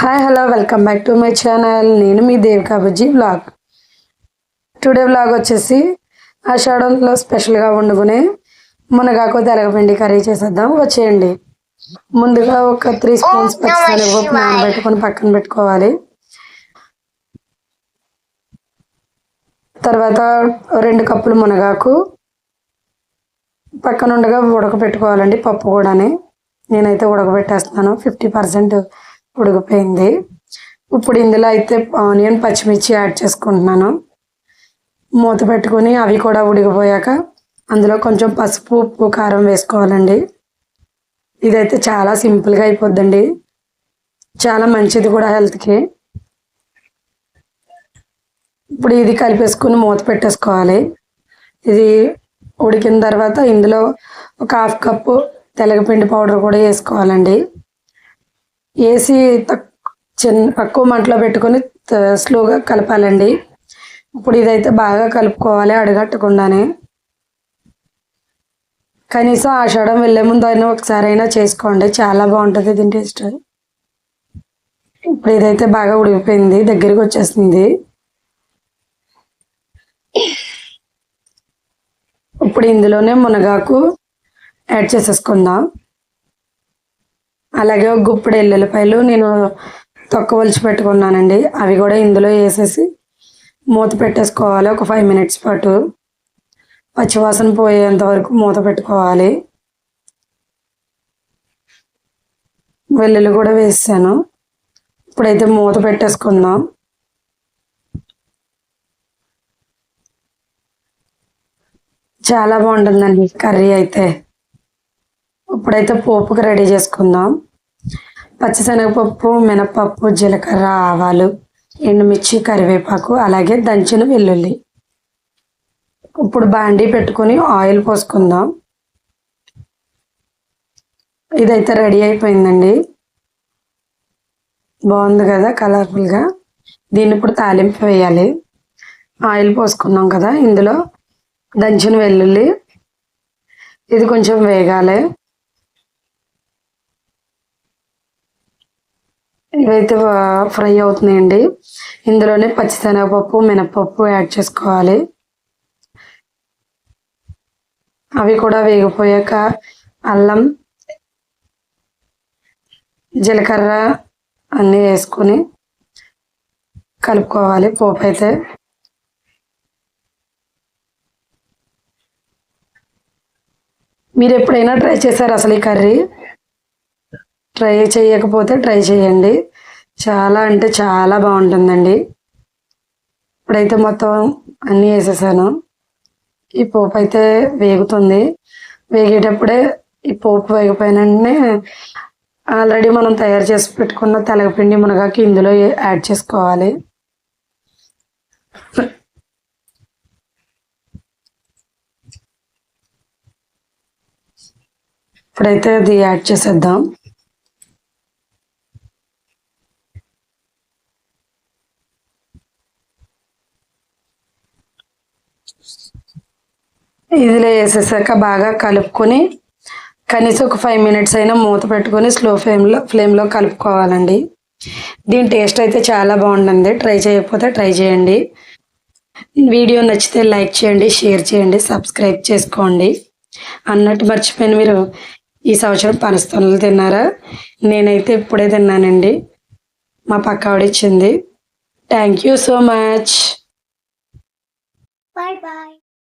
Hi hello welcome back to my channel. నేను మీ దేవికా బుజ్జి vlog. Today vlog వచ్చేసి ఆషాఢంలో స్పెషల్గా వండుకునే మునగాకు తెలగపిండి కర్రీ చేసేద్దాం, వచ్చేయండి. ముందుగా ఒక 3 స్పూన్స్ పచ్చిశనగపప్పు నానబెట్టుకొని పక్కన పెట్టుకోవాలి. తర్వాత 2 కప్పులు మునగాకు పక్కన ఉండగా ఉడకబెట్టుకోవాలండి. పప్పు కూడానే నేనైతే ఉడకబెట్టేస్తున్నాను, 50% ఉడికిపోయింది. ఇప్పుడు ఇందులో అయితే ఆనియన్ పచ్చిమిర్చి యాడ్ చేసుకుంటున్నాను. మూత పెట్టుకొని అవి కూడా ఉడికిపోయాక అందులో కొంచెం పసుపు ఉప్పు కారం వేసుకోవాలండి. ఇదైతే చాలా సింపుల్గా అయిపోద్దండి, చాలా మంచిది కూడా హెల్త్కి. ఇప్పుడు ఇది కలిపేసుకుని మూత పెట్టేసుకోవాలి. ఇది ఉడికిన తర్వాత ఇందులో ఒక 1/2 కప్పు తెలగపిండి పౌడర్ కూడా వేసుకోవాలండి. వేసి తక్కువ మంటలో పెట్టుకొని స్లోగా కలపాలండి. ఇప్పుడు ఇదైతే బాగా కలుపుకోవాలి అడగట్టకుండానే. కనీసం ఆషాఢం వెళ్ళే ముందు అయినా ఒకసారి అయినా చేసుకోండి, చాలా బాగుంటుంది దీని టేస్ట్. ఇప్పుడు ఇదైతే బాగా ఉడికిపోయింది, దగ్గరికి వచ్చేసింది. ఇప్పుడు ఇందులోనే మునగాకు యాడ్ చేసేసుకుందాం. అలాగే ఒక గుప్పుడు ఎల్లుల్లిపాయలు నేను తొక్కవలిచి పెట్టుకున్నానండి, అవి కూడా ఇందులో వేసేసి మూత పెట్టేసుకోవాలి. ఒక 5 మినిట్స్ పాటు పచ్చివాసన పోయేంత వరకు మూత పెట్టుకోవాలి. వెల్లుల్లి కూడా వేసాను. ఇప్పుడైతే మూత పెట్టేసుకుందాం. చాలా బాగుంటుందండి కర్రీ అయితే. ఇప్పుడైతే పోపుకి రెడీ చేసుకుందాం. పచ్చిశనగపప్పు, మినపప్పు, జీలకర్ర, ఆవాలు, ఎండుమిర్చి, కరివేపాకు, అలాగే దంచిన వెల్లుల్లి. ఇప్పుడు బాండీ పెట్టుకొని ఆయిల్ పోసుకుందాం. ఇదైతే రెడీ అయిపోయిందండి, బాగుంది కదా కలర్ఫుల్గా. దీన్ని ఇప్పుడు తాలింపు వేయాలి. ఆయిల్ పోసుకున్నాం కదా, ఇందులో దంచిన వెల్లుల్లి, ఇది కొంచెం వేగాలి. ఇవైతే ఫ్రై అవుతున్నాయండి. ఇందులోనే పచ్చిశనగపప్పు, మినపప్పు యాడ్ చేసుకోవాలి. అవి కూడా వేగిపోయాక అల్లం, జీలకర్ర అన్నీ వేసుకొని కలుపుకోవాలి. పోపు అయితే మీరు ఎప్పుడైనా ట్రై చేశారు అసలు ఈ కర్రీ? ట్రై చేయకపోతే ట్రై చేయండి, చాలా అంటే చాలా బాగుంటుందండి. ఇప్పుడైతే మొత్తం అన్నీ వేసేసాను. ఈ పోపు అయితే వేగుతుంది. వేగేటప్పుడే ఈ పోపు వేగిపోయిన వెంటనే ఆల్రెడీ మనం తయారు చేసి పెట్టుకున్న తెలగపిండి మునగాకు ఇందులో యాడ్ చేసుకోవాలి. ఇప్పుడైతే అది యాడ్ చేసేద్దాం. ఇదిలో వేసేసాక బాగా కలుపుకొని కనీసం ఒక 5 మినిట్స్ అయినా మూత పెట్టుకొని స్లో ఫ్లేమ్లో కలుపుకోవాలండి. దీని టేస్ట్ అయితే చాలా బాగుంటుంది, ట్రై చేయకపోతే ట్రై చేయండి. వీడియో నచ్చితే లైక్ చేయండి, షేర్ చేయండి, సబ్స్క్రైబ్ చేసుకోండి. అన్నట్టు మర్చిపోయిన, మీరు ఈ సంవత్సరం పనస్తోనలు తిన్నారా? నేనైతే ఇప్పుడే తిన్నానండి, మా పక్క ఆవిడిచ్చింది. Thank you so much. Bye bye.